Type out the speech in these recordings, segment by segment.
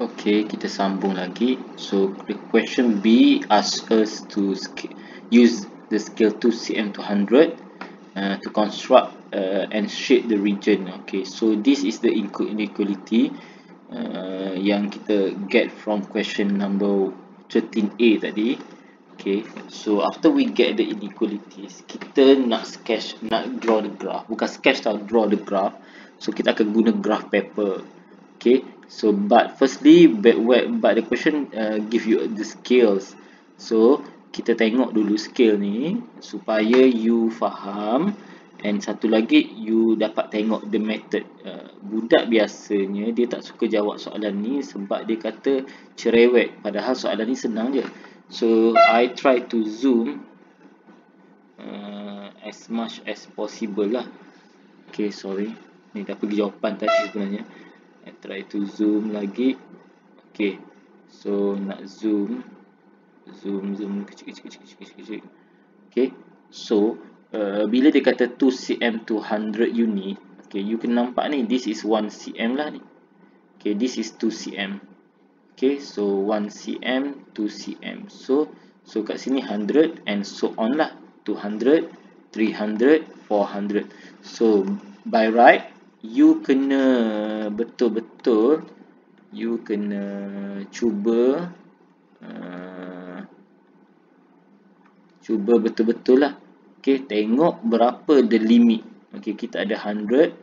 Okay, kita sambung lagi. So the question B asks us to use the scale 2 cm to 100 to construct and shade the region. Okay, so this is the inequality yang kita get from question number 13A tadi. Okay, so after we get the inequalities, kita nak draw the graph. Bukan sketch tau, draw the graph. So kita akan guna graph paper. Okay, so but firstly, but the question give you the scales. So kita tengok dulu scale ni supaya you faham, and satu lagi you dapat tengok the method. Budak biasanya dia tak suka jawab soalan ni sebab dia kata cerewet, padahal soalan ni senang je. So I try to zoom as much as possible lah. Okay, sorry, ni dah pergi jawapan tadi sebenarnya. I try to zoom lagi. Okay, so nak zoom kecil. Okay, so bila dia kata 2 cm to 100 unit, okay, you can nampak ni, this is 1 cm lah ni. Okay, this is 2 cm. Okay, so 1 cm, 2 cm. So kat sini 100 and so on lah. 200, 300, 400. So by right, you kena betul-betul, you kena cuba betul-betul lah. Okay, tengok berapa the limit. Okay, kita ada 100,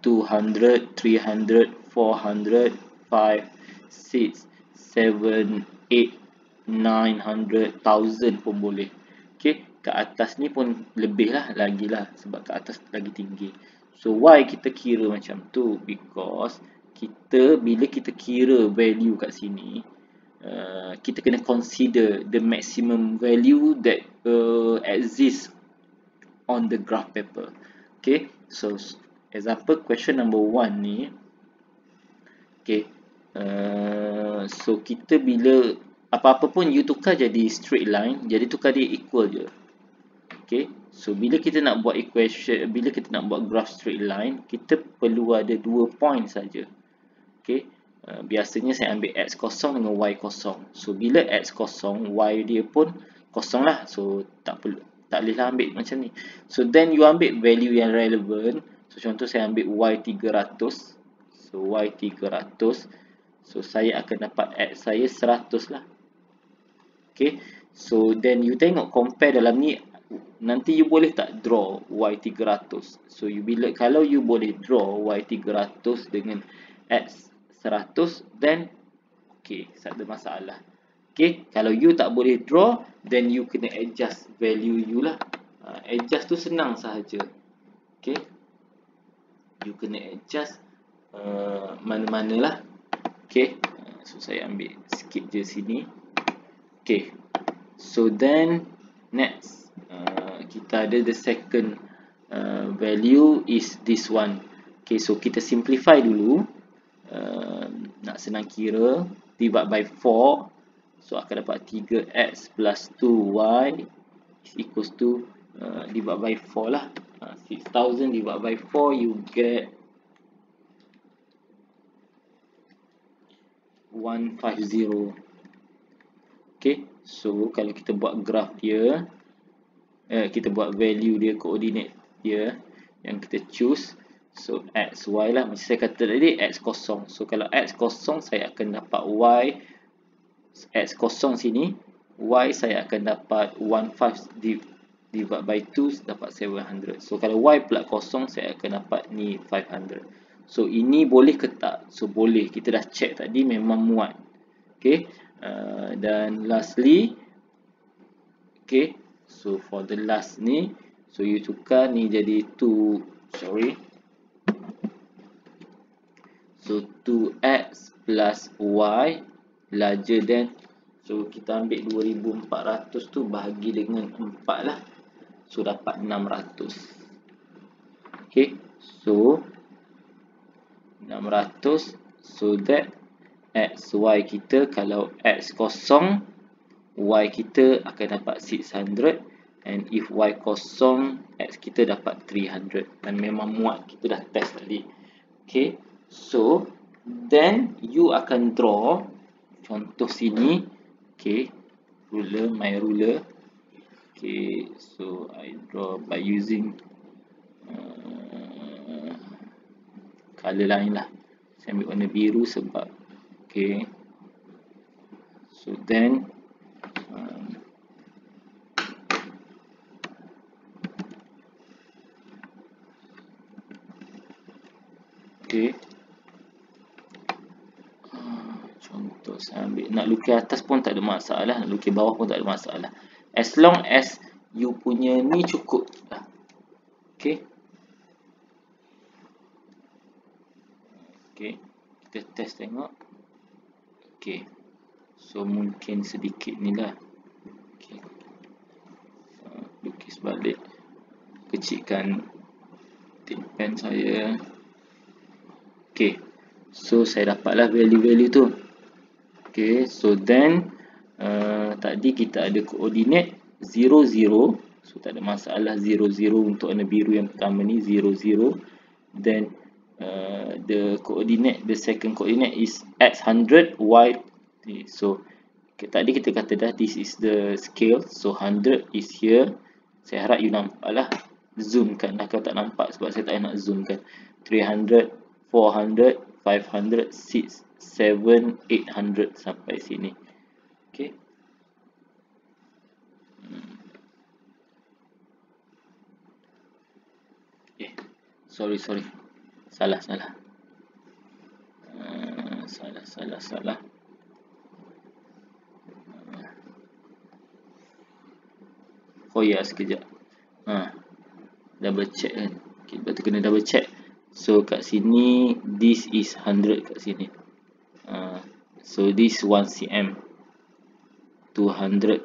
200, 300, 400, 5, 6, 7, 8, 900, 1000 pun boleh. Okay, kat atas ni pun lebih lah, lagi lah, sebab kat atas lagi tinggi. So why kita kira macam tu? Because bila kita kira value kat sini, kita kena consider the maximum value that exists on the graph paper. Okay, so example question number 1 ni. Okay, so kita bila apa-apa pun you tukar jadi straight line, jadi tukar dia equal je. Okay, so bila kita nak buat equation, bila kita nak buat graph straight line, kita perlu ada 2 point saja. Okay, biasanya saya ambil x kosong dengan y kosong. So bila x kosong, y dia pun kosong lah. So tak boleh lah ambil macam ni. So then you ambil value yang relevant. So contoh saya ambil y 300. So y 300. So saya akan dapat x saya 100 lah. Okay, so then you tengok compare dalam ni. Nanti you boleh tak draw y 300. So kalau you boleh draw y 300 dengan x 100, then okay, tak ada masalah. Okay, kalau you tak boleh draw, then you kena adjust value you lah. Adjust tu senang sahaja. Okay, you kena adjust mana-mana lah. Okay, so saya ambil sikit je sini. Okay, so then next kita ada the second value is this one. Okay, so kita simplify dulu. Nak senang kira, divide by 4. So akan dapat 3x plus 2y is equals to divide by 4 lah. 6000 divide by 4, you get 150. Okay, so kalau kita buat graph dia, kita buat value dia, coordinate dia yang kita choose. So x, y lah. Macam saya kata tadi, x kosong. So kalau x kosong, saya akan dapat y. X kosong sini, y saya akan dapat 15 divide by 2, dapat 700. So kalau y pula kosong, saya akan dapat ni 500. So ini boleh ke tak? So boleh. Kita dah check tadi, memang muat. Okay, dan lastly, okay, so for the last ni, so you tukar ni jadi 2x plus y larger than, so kita ambil 2400 tu bahagi dengan 4 lah. So dapat 600. Okay, so 600. So that x, y kita, kalau x kosong, y kita akan dapat 600. And if y kosong, x kita dapat 300. Dan memang muat, kita dah test tadi. Okay, so Then you akan draw contoh sini. Okay, ruler, my ruler. Okay, so I draw by using color lain lah. Saya ambil warna biru sebab okay. So then okay, contoh saya ambil, nak lukis atas pun tak ada masalah, nak lukis bawah pun tak ada masalah, as long as you punya ni cukup lah. Okay, okay, kita test tengok. Okay, so mungkin sedikit ni lah. Okay, lukis balik, kecilkan tip pen saya. Okay, so saya dapatlah value-value tu. Okay, so then tadi kita ada koordinat 0, 0. So tak ada masalah, 0, 0 untuk warna biru yang pertama ni, 0, 0. Then the coordinate, the second coordinate is x 100, y. So tadi kita kata dah this is the scale. So 100 is here. Saya harap you nampak lah. Zoom kan lah, kalau tak nampak sebab saya tak nak zoom kan. 300, 400, 500, 6, 7, 800 sampai sini. Okay. Sorry. Salah. Salah. Oh ya, sekejap. Double check kan. Okay, betul kena double check. So kat sini this is 100 kat sini. So this 1 cm. 200.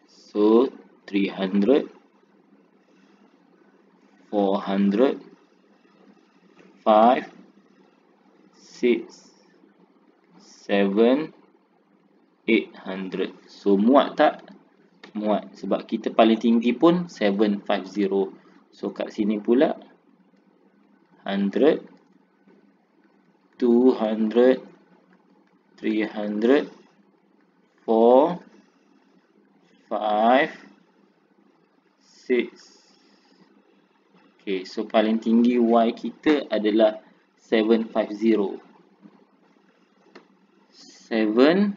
So 300. 400. 5, 6, 7, 800. So muat tak? Muat, sebab kita paling tinggi pun 750. So kat sini pula 100, 200, 300, 4, 5, 6. Okay, so paling tinggi Y kita adalah 750. 750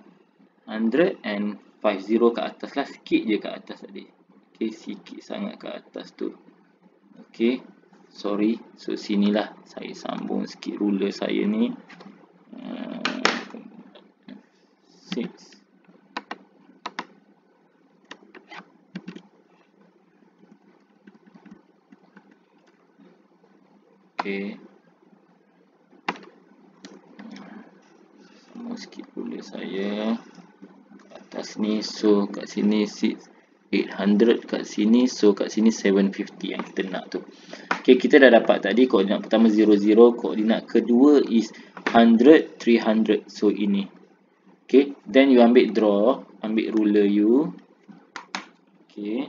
kat atas lah, sikit je kat atas tadi. Okay, sikit sangat kat atas tu. Okay, sorry. So sinilah saya sambung sikit ruler saya ni. 6. Okay, sambung sikit ruler saya atas ni. So kat sini 800 kat sini. So kat sini 750 yang kita nak tu. Okay, kita dah dapat tadi koordinat pertama 0, 0. Koordinat kedua is 100, 300. So ini. Okay, then you ambil draw. Ambil ruler you. Okay.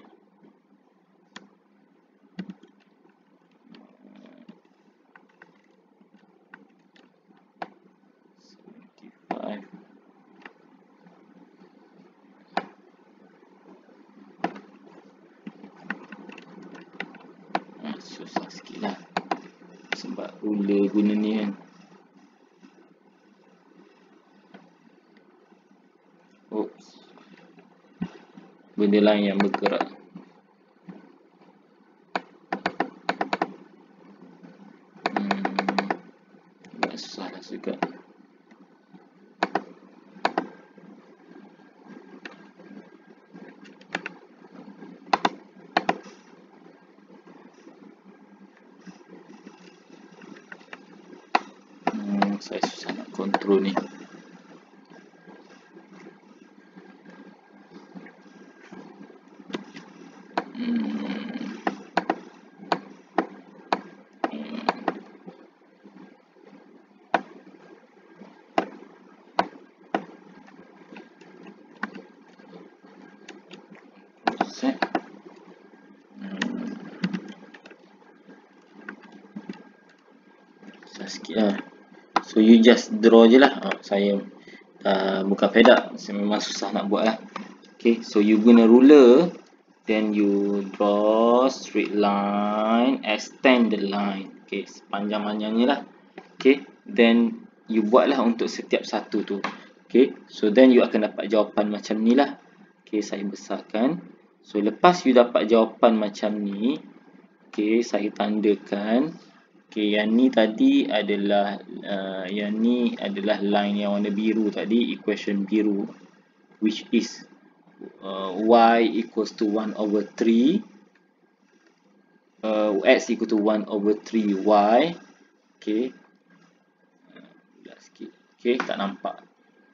Susah sikit lah sebab ruler guna ni kan. Oops, benda lain yang bergerak. Susah lah juga. Saya susah nak kontrol ni. Susah sikit lah. So you just draw je lah. Saya bukan pedak, memang susah nak buat lah. Okay, so you guna ruler, then you draw straight line, extend the line. Okay, sepanjang-panjangnya lah. Okay, then you buat lah untuk setiap satu tu. Okay, so then you akan dapat jawapan macam ni lah. Okay, saya besarkan. So lepas you dapat jawapan macam ni, okay, saya tandakan. Okay, yang ni tadi adalah yang ni adalah line yang warna biru tadi, equation biru, which is y equals to 1/3, x equal to 1/3y. Okay, okay, tak nampak.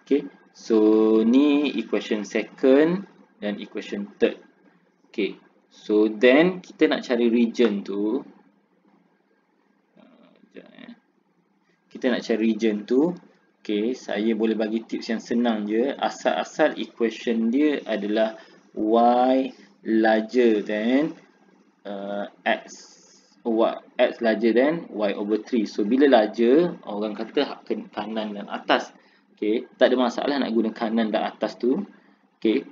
Okay, so ni equation second dan equation third. Okay, so then kita nak cari region tu. Kita nak cari region tu. Okay, saya boleh bagi tips yang senang je. Asal-asal equation dia adalah y larger than x larger than y/3. So bila larger, orang kata ke kanan dan atas. Okay, tak ada masalah nak guna kanan dan atas tu. Okay,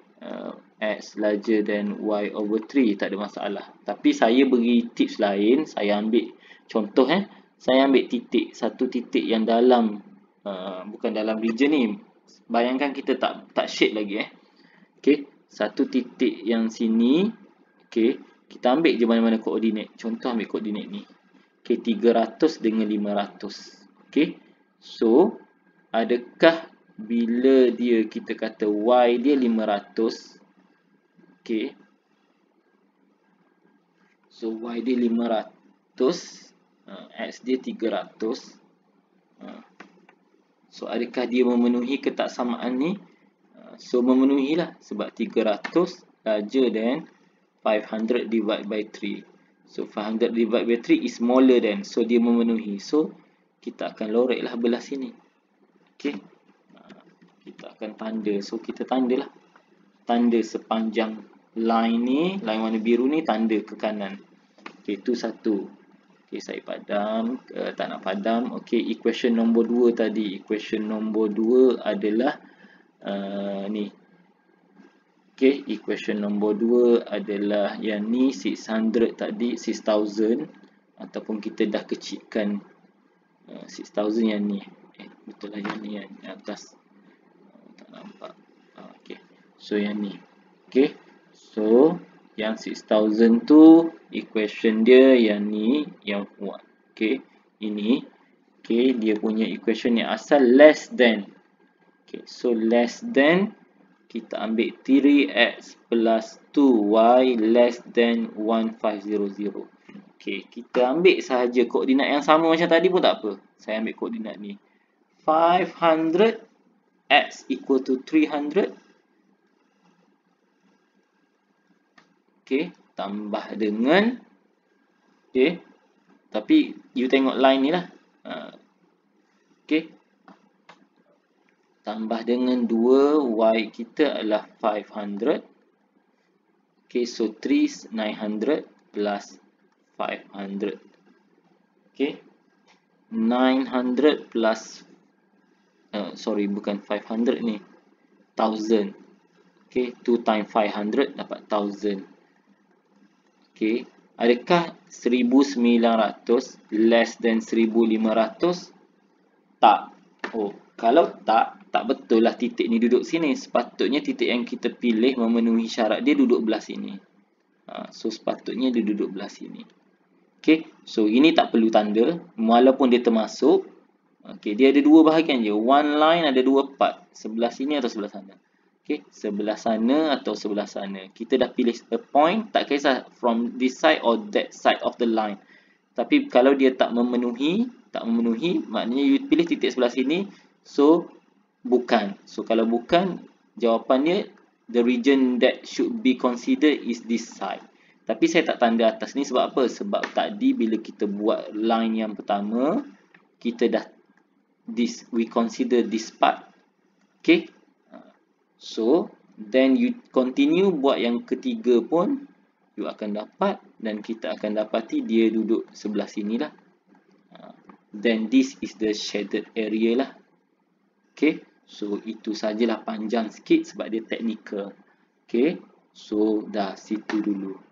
x larger than y/3, tak ada masalah. Tapi saya beri tips lain. Saya ambil contoh saya ambil titik, satu titik yang dalam bukan dalam region ni. Bayangkan kita tak shade lagi Okay, satu titik yang sini. Okay, kita ambil je mana-mana koordinat. Contoh ambil koordinat ni. Okay, 300 dengan 500. Okay, so adakah bila kita kata y dia 500. Okay, so y dia 500, x dia 300. So adakah dia memenuhi ketaksamaan ni? So memenuhilah, sebab 300 larger than 500 divided by 3. So 500 divided by 3 is smaller than, so dia memenuhi. So kita akan loreklah belah sini. Okay, kita akan tanda. So kita tandalah, tanda sepanjang line ni, line warna biru ni, tanda ke kanan. Okay, itu satu. Okay, saya padam, tak nak padam. Okay, equation nombor 2 tadi. Equation nombor 2 adalah ni. Okay, equation nombor 2 adalah yang ni, 600 tadi, 6000. Ataupun kita dah kecilkan 6000 yang ni. Betul lah yang ni, yang atas. Tak nampak. Okay, so yang ni. Okay, so yang 6000 tu equation dia yang ni, yang kuat. Okay, ini. Okay, dia punya equation yang asal less than. Okay, so less than, kita ambil 3x plus 2y less than 1500. Okay, kita ambil sahaja koordinat yang sama macam tadi pun tak apa. Saya ambil koordinat ni. 500 x equal to 300. Okay, tambah dengan, okay, tapi you tengok line ni lah. Okay, tambah dengan 2, y kita adalah 500. Okay, so 3 900 plus 500. Okay, 900 plus sorry, bukan 500 ni, 1000. Okay, 2 times 500 dapat 1000. Okay, adakah 1900 less than 1500? Tak. Oh, kalau tak betul lah titik ni duduk sini. Sepatutnya titik yang kita pilih memenuhi syarat dia duduk belah sini. So sepatutnya dia duduk belah sini. Okay, so ini tak perlu tanda walaupun dia termasuk. Okay, dia ada dua bahagian je. One line ada dua part, sebelah sini atau sebelah sana. Okay, sebelah sana atau sebelah sana. Kita dah pilih a point, tak kisah from this side or that side of the line. Tapi kalau dia tak memenuhi, maknanya you pilih titik sebelah sini. So bukan. So kalau bukan, jawapannya the region that should be considered is this side. Tapi saya tak tanda atas ni sebab apa? Sebab tadi bila kita buat line yang pertama, kita dah we consider this part. Okay, so then you continue buat yang ketiga pun you akan dapat, dan kita akan dapati dia duduk sebelah sini lah. then this is the shaded area lah. Okay, so itu sajalah, panjang sikit sebab dia technical. Okay, so dah situ dulu.